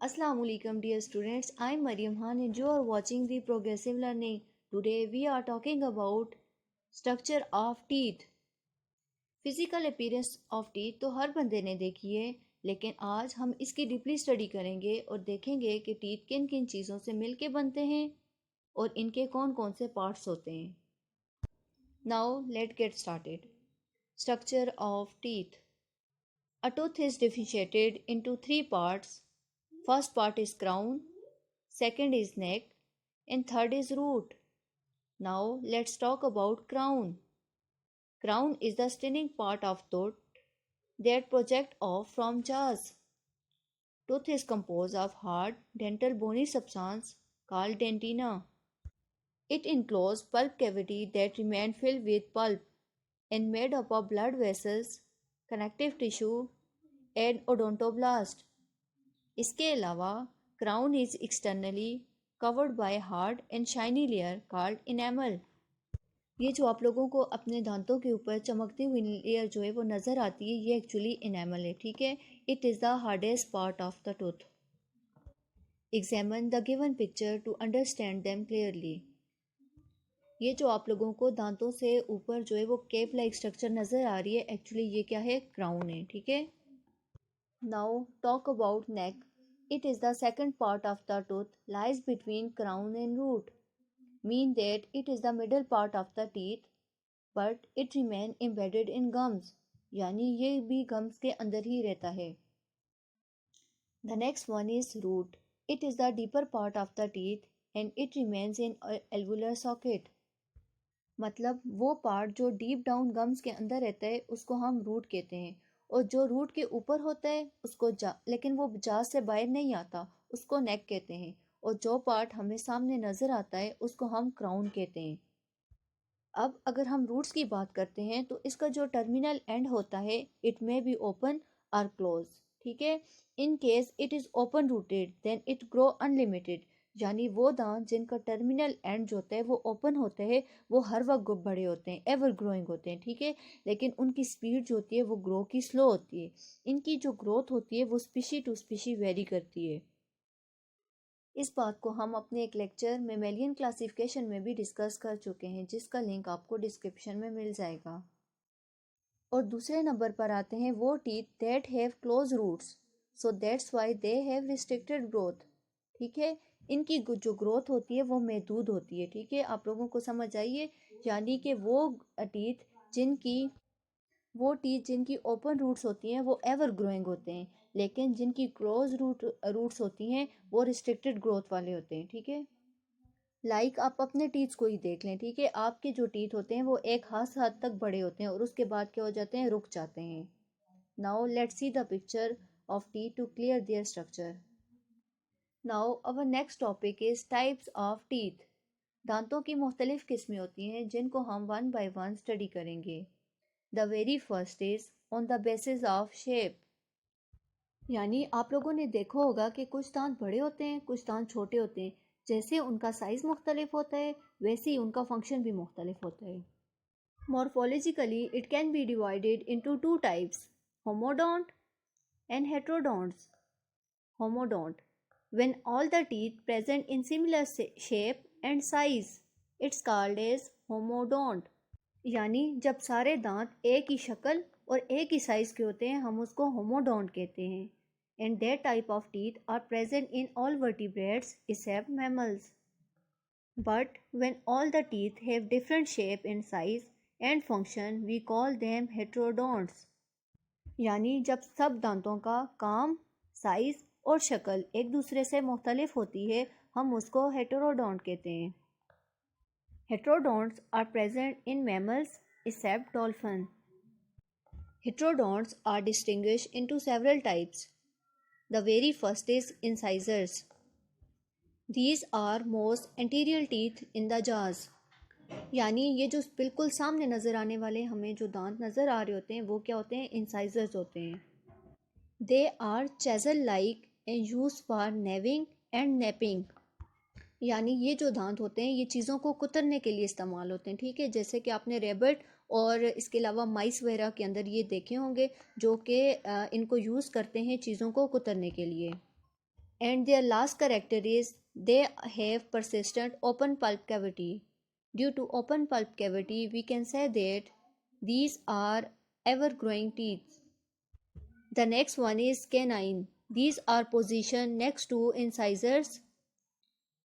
Assalamualaikum dear students, I am Mariam Khan and you are watching the Progressive Learning. Today we are talking about structure of teeth. Physical appearance of teeth तो हर बंदे ने देखी है, लेकिन आज हम इसकी डीपली स्टडी करेंगे और देखेंगे कि टीथ किन किन चीज़ों से मिलके बनते हैं और इनके कौन कौन से पार्ट्स होते हैं. Now let's get started. Structure of teeth. A tooth is differentiated into three parts. First part is crown, second is neck, and third is root. Now let's talk about crown. Crown is the stinging part of tooth that project off from jaws. Tooth is composed of hard dental bony substance called dentina. It encloses pulp cavity that remain filled with pulp and made up of blood vessels, connective tissue, and odontoblast. इसके अलावा crown is externally covered by hard and shiny layer called enamel. ये जो आप लोगों को अपने दांतों के ऊपर चमकती हुई लेयर जो है वो नज़र आती है, ये एक्चुअली इनेमल है. ठीक है, it is the hardest part of the tooth. Examine the given picture to understand them clearly. ये जो आप लोगों को दांतों से ऊपर जो है वो केप लाइक स्ट्रक्चर नज़र आ रही है, एक्चुअली ये क्या है, क्राउन है. ठीक है. Now talk about neck. It is the second part of the tooth, lies between crown and root. Mean that it is the middle part of the teeth, but it remain embedded in gums. यानी ये भी gums के अंदर ही रहता है. The next one is root. It is the deeper part of the teeth and it remains in alveolar socket. मतलब वो part जो डीप डाउन गम्स के अंदर रहता है उसको हम रूट कहते हैं, और जो रूट के ऊपर होता है उसको लेकिन वो जाज से बाहर नहीं आता उसको नेक कहते हैं, और जो पार्ट हमें सामने नज़र आता है उसको हम क्राउन कहते हैं. अब अगर हम रूट्स की बात करते हैं तो इसका जो टर्मिनल एंड होता है इट मे बी ओपन और क्लोज. ठीक है. In case it is open rooted then it grow unlimited. यानी वो दांत जिनका टर्मिनल एंड जो होता है वो ओपन होते हैं वो हर वक्त बड़े होते हैं, एवर ग्रोइंग होते हैं. ठीक है. लेकिन उनकी स्पीड जो होती है वो ग्रो की स्लो होती है. इनकी जो ग्रोथ होती है वो स्पीशी टू स्पीशी वेरी करती है. इस बात को हम अपने एक लेक्चर मेमेलियन क्लासिफिकेशन में भी डिस्कस कर चुके हैं, जिसका लिंक आपको डिस्क्रिप्शन में मिल जाएगा. और दूसरे नंबर पर आते हैं वो teeth that have close roots, so that's why they have restricted growth. ठीक है. इनकी जो ग्रोथ होती है वो महदूद होती है. ठीक है, आप लोगों को समझ आइए. यानी कि टीथ जिनकी ओपन रूट्स होती हैं वो एवर ग्रोइंग होते हैं, लेकिन जिनकी क्लोज रूट्स होती हैं वो रिस्ट्रिक्टेड ग्रोथ वाले होते हैं. ठीक है. आप अपने टीथ को ही देख लें. ठीक है. आपके जो टीथ होते हैं वो एक खास हद तक बड़े होते हैं और उसके बाद क्या हो जाते हैं, रुक जाते हैं. Now let's see the picture of teeth to clear their structure. Now our next topic is types of teeth. दांतों की मुख्तलिफ किस्में होती हैं जिनको हम वन बाय वन स्टडी करेंगे. The very first is on the basis of shape. यानी आप लोगों ने देखा होगा कि कुछ दांत बड़े होते हैं, कुछ दांत छोटे होते हैं. जैसे उनका साइज मुख्तलिफ होता है वैसे ही उनका फंक्शन भी मुख्तलिफ होता है. Morphologically it can be divided into two types, homodont and heterodonts. Homodont, when all the teeth present in similar shape and size, it's called as homodont. यानी जब सारे दांत एक ही शक्ल और एक ही साइज के होते हैं हम उसको होमोडोंट कहते हैं. And that type of teeth are present in all vertebrates except mammals. But when all the teeth have different shape and size and function, we call them heterodonts. यानी जब सब दांतों का काम, साइज और शक्ल एक दूसरे से मुख्तलिफ होती है हम उसको हेटेरोडोंट कहते हैं. Heterodonts are present in mammals except dolphin. Heterodonts are distinguished into several types. The very first is incisors. These are most anterior teeth in the jaws. यानी ये जो बिल्कुल सामने नज़र आने वाले हमें जो दांत नज़र आ रहे होते हैं वो क्या होते हैं, इंसाइजर्स होते हैं. They are chisel like and use for gnawing and nipping. यानी ये जो दांत होते हैं ये चीज़ों को कुतरने के लिए इस्तेमाल होते हैं. ठीक है. जैसे कि आपने रेबिट और इसके अलावा माइस वगैरह के अंदर ये देखे होंगे जो कि इनको यूज़ करते हैं चीज़ों को कुतरने के लिए. And their last character is they have persistent open pulp cavity. Due to open pulp cavity, we can say that these are ever-growing teeth. The next one is canine. These are positioned next to incisors.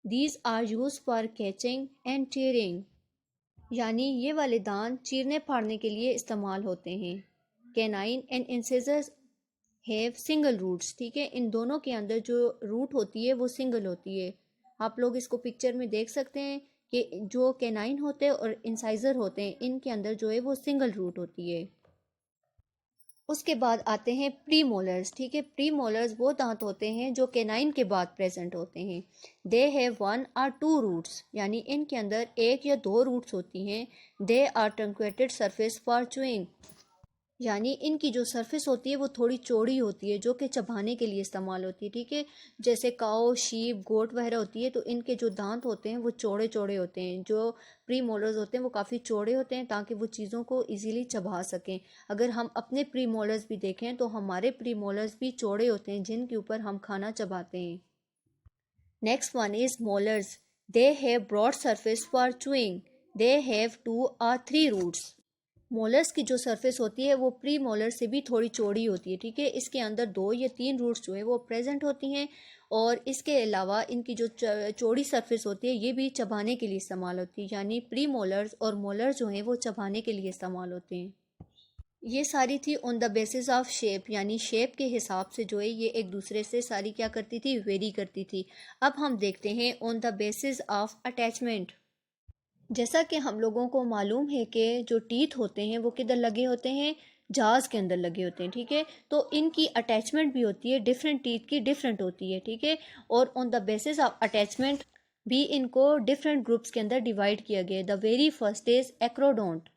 These are used for catching and tearing. यानी ये वाले दांत चीरने फाड़ने के लिए इस्तेमाल होते हैं. Canine and incisors have single roots. ठीक है, इन दोनों के अंदर जो रूट होती है वो सिंगल होती है. आप लोग इसको पिक्चर में देख सकते हैं कि जो कैनाइन होते हैं और इंसाइजर होते हैं इनके अंदर जो है वो सिंगल रूट होती है. उसके बाद आते हैं प्री मोलर्स. ठीक है, प्री मोलर्स वो दांत होते हैं जो कैनाइन के बाद प्रेजेंट होते हैं. दे हैव 1 or 2 रूट्स, यानी इनके अंदर एक या दो रूट्स होती हैं. They are truncated surface for chewing, यानी इनकी जो सरफेस होती है वो थोड़ी चौड़ी होती है जो कि चबाने के लिए इस्तेमाल होती है. ठीक है, जैसे काओ, शीप, गोट वगैरह होती है तो इनके जो दांत होते हैं वो चौड़े चौड़े होते हैं. जो प्री मोलर्स होते हैं वो काफ़ी चौड़े होते हैं ताकि वो चीज़ों को इजीली चबा सकें. अगर हम अपने प्री मोलर्स भी देखें तो हमारे प्री मोलर्स भी चौड़े होते हैं जिनके ऊपर हम खाना चबाते हैं. Next one is molars. They have broad surface for chewing. They have 2 or 3 roots. Molars की जो सरफेस होती है वो प्री मोलर से भी थोड़ी चौड़ी होती है. ठीक है, इसके अंदर 2 या 3 रूट्स जो है वो प्रेजेंट होती हैं और इसके अलावा इनकी जो चौड़ी सरफेस होती है ये भी चबाने के लिए इस्तेमाल होती है. यानी प्री मोलर्स और मोलर जो हैं वो चबाने के लिए इस्तेमाल होते हैं. ये सारी थी on the basis of shape, यानी शेप के हिसाब से जो है ये एक दूसरे से सारी क्या करती थी, वेरी करती थी. अब हम देखते हैं on the basis of attachment. जैसा कि हम लोगों को मालूम है कि जो टीथ होते हैं वो किधर लगे होते हैं, जाज के अंदर लगे होते हैं. ठीक है, तो इनकी अटैचमेंट भी होती है डिफरेंट टीथ की डिफरेंट होती है. ठीक है, और on the basis of attachment भी इनको डिफरेंट ग्रुप्स के अंदर डिवाइड किया गया है. The very first is acrodont.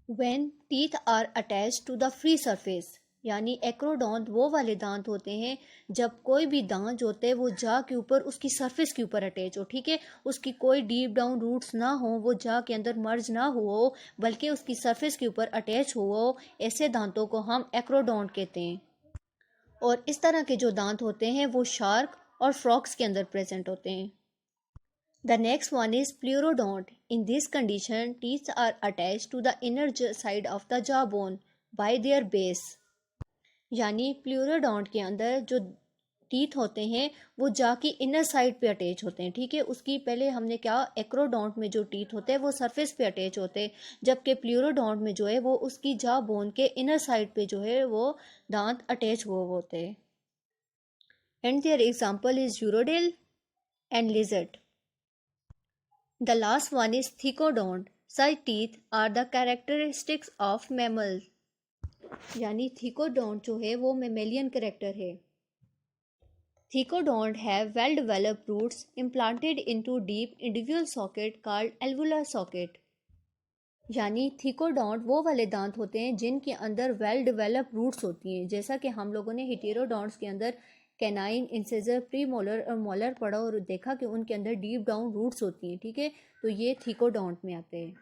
When teeth are attach to the free surface, यानी एक्रोडोंट वो वाले दांत होते हैं जब कोई भी दांत जो होते हैं वो जा के ऊपर उसकी सरफेस के ऊपर अटैच हो. ठीक है, उसकी कोई डीप डाउन रूट्स ना हो, वो जा के अंदर मर्ज ना हो बल्कि उसकी सरफेस के ऊपर अटैच हो. ऐसे दांतों को हम एक्रोडोंट कहते हैं. और इस तरह के जो दांत होते हैं वो शार्क और फ्रॉक्स के अंदर प्रेजेंट होते हैं. The next one is pleurodont. In this condition, teeth are attached to the inner side of the jawbone by their base. यानी प्लूरोडोंट के अंदर जो टीथ होते हैं वो जा की इनर साइड पे अटैच होते हैं. ठीक है, उसकी पहले हमने क्या, एक्रोडोंट में जो टीथ होते हैं वो सरफेस पे अटैच होते हैं, जबकि प्लूरोडोंट में जो है वो उसकी जा बोन के इनर साइड पे जो है वो दांत अटैच हुए होते हैं. And their example is urodele and lizard. The last one is thecodont. Such teeth are the characteristics of mammals. यानी थीकोडोंट जो है वो मेमेलियन करेक्टर है. Thecodont have well developed roots implanted into deep individual socket called alveolar socket. यानी thecodont वो वाले दांत होते हैं जिनके अंदर वेल डेवलप्ड रूट्स होती हैं. जैसा कि हम लोगों ने हेटेरोडोंट्स के अंदर कैनाइन, इंसिजर, प्री मोलर और मोलर पढ़ा और देखा कि उनके अंदर डीप डाउन रूट्स होती हैं. ठीक है, तो ये थीकोडोंट में आते हैं.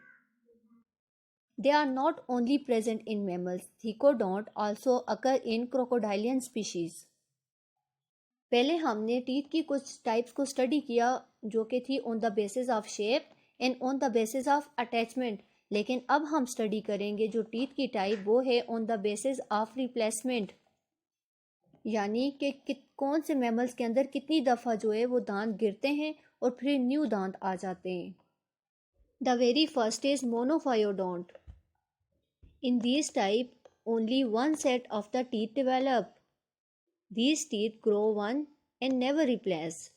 They are not only present in mammals. Thecodont also occur in crocodilian species. पहले हमने टीथ की कुछ टाइप्स को स्टडी किया जो कि थी on the basis of shape and on the basis of attachment. लेकिन अब हम स्टडी करेंगे जो टीथ की टाइप वो है on the basis of replacement. यानी कि कौन से मैमल्स के अंदर कितनी दफ़ा जो है वो दांत गिरते हैं और फिर न्यू दांत आ जाते हैं. The very first is मोनोफायोडोंट. In this type only one set of the teeth develop. These teeth grow one and never replace.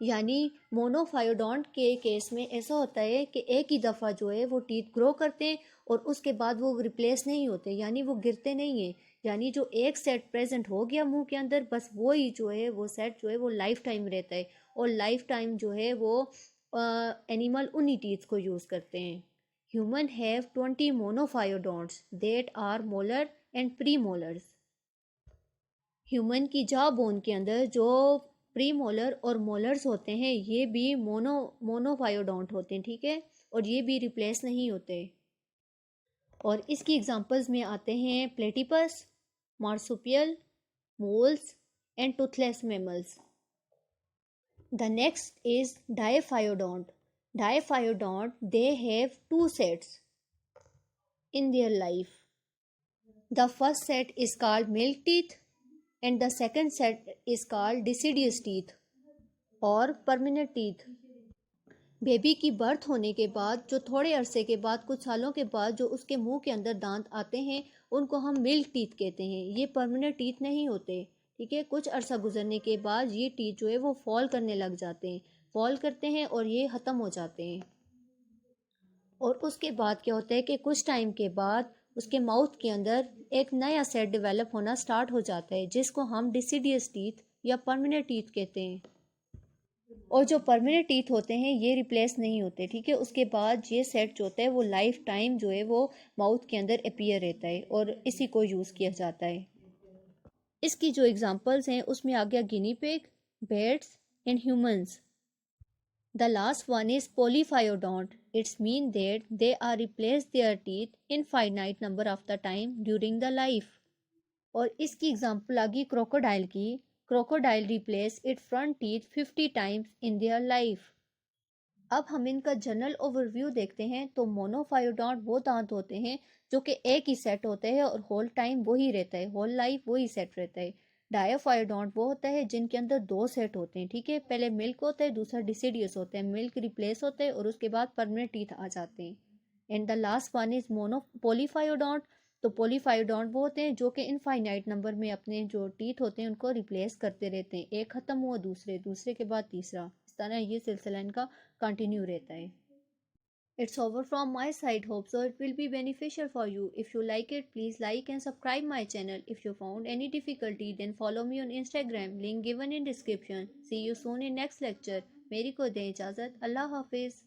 यानी मोनोफायोडोंट के केस में ऐसा होता है कि एक ही दफ़ा जो है वो टीथ ग्रो करते हैं और उसके बाद वो रिप्लेस नहीं होते, यानी वो गिरते नहीं हैं. यानी जो एक सेट प्रेजेंट हो गया मुंह के अंदर बस वो ही जो है वो सेट जो है वो लाइफ टाइम रहता है और लाइफ टाइम जो है वो एनिमल उन्हीं टीथ को यूज़ करते हैं. Human have 20 monophyodonts that are molar and premolars. Human की जॉ बोन के अंदर जो प्री मोलर और मोलर्स होते हैं ये भी मोनोफायोडोंट होते हैं. ठीक है, और ये भी रिप्लेस नहीं होते. और इसकी एग्जांपल्स में आते हैं platypus, marsupial, moles, and toothless mammals. The next is Diaphyodont. Diaphyodont, they have two sets in their life. The first set is called milk teeth and the second set is called deciduous teeth और permanent teeth. Baby की birth होने के बाद जो थोड़े अरसे के बाद कुछ सालों के बाद जो उसके मुंह के अंदर दांत आते हैं उनको हम मिल्क टीथ कहते हैं. ये परमानेंट टीथ नहीं होते. ठीक है, कुछ अरसा गुजरने के बाद ये टीथ जो है वो फॉल करने लग जाते हैं, फॉल करते हैं और ये ख़त्म हो जाते हैं. और उसके बाद क्या होता है कि कुछ टाइम के बाद उसके माउथ के अंदर एक नया सेट डेवलप होना स्टार्ट हो जाता है जिसको हम डिसिडियस टीथ या परमानेंट टीथ कहते हैं. और जो परमानेंट टीथ होते हैं ये रिप्लेस नहीं होते. ठीक है, उसके बाद ये सेट जो होता है वो लाइफ टाइम जो है वो माउथ के अंदर अपीयर रहता है और इसी को यूज़ किया जाता है. इसकी जो एग्जांपल्स हैं उसमें आ गया guinea pig, bats and humans. The last one is polyphyodont. It's mean that they are replace their teeth in finite number of the time during the life. और इसकी एग्जांपल आ गई क्रोकोडाइल की. Crocodile replace it front teeth 50 times in their life. अब हम इनका general overview देखते हैं. तो मोनोफायोडोंट वो दांत होते हैं जो कि एक ही सेट होते हैं और होल टाइम वही रहता है, होल लाइफ वही सेट रहता है. डायोफायोडोंट वो होता है जिनके अंदर दो सेट होते हैं. ठीक है, पहले मिल्क होता है, दूसरा डिसिडियस होता है. मिल्क रिप्लेस होता है और उसके बाद परमानेंट टीथ आ जाते हैं. And the last one is polyphyodont. तो पोलीफायोडोंट वो होते हैं जो कि इनफाइनाइट नंबर में अपने जो टीथ होते हैं उनको रिप्लेस करते रहते हैं. एक ख़त्म हुआ दूसरे, दूसरे के बाद तीसरा, इस तरह ये सिलसिला इनका कंटिन्यू रहता है. It's over from my side. Hope so it will be beneficial for you. If you like it, please like and subscribe my channel. If you found any difficulty, then follow me on Instagram. Link given in description. See you soon in next lecture. मेरी को दें इजाज़त. अल्लाह हाफिज़.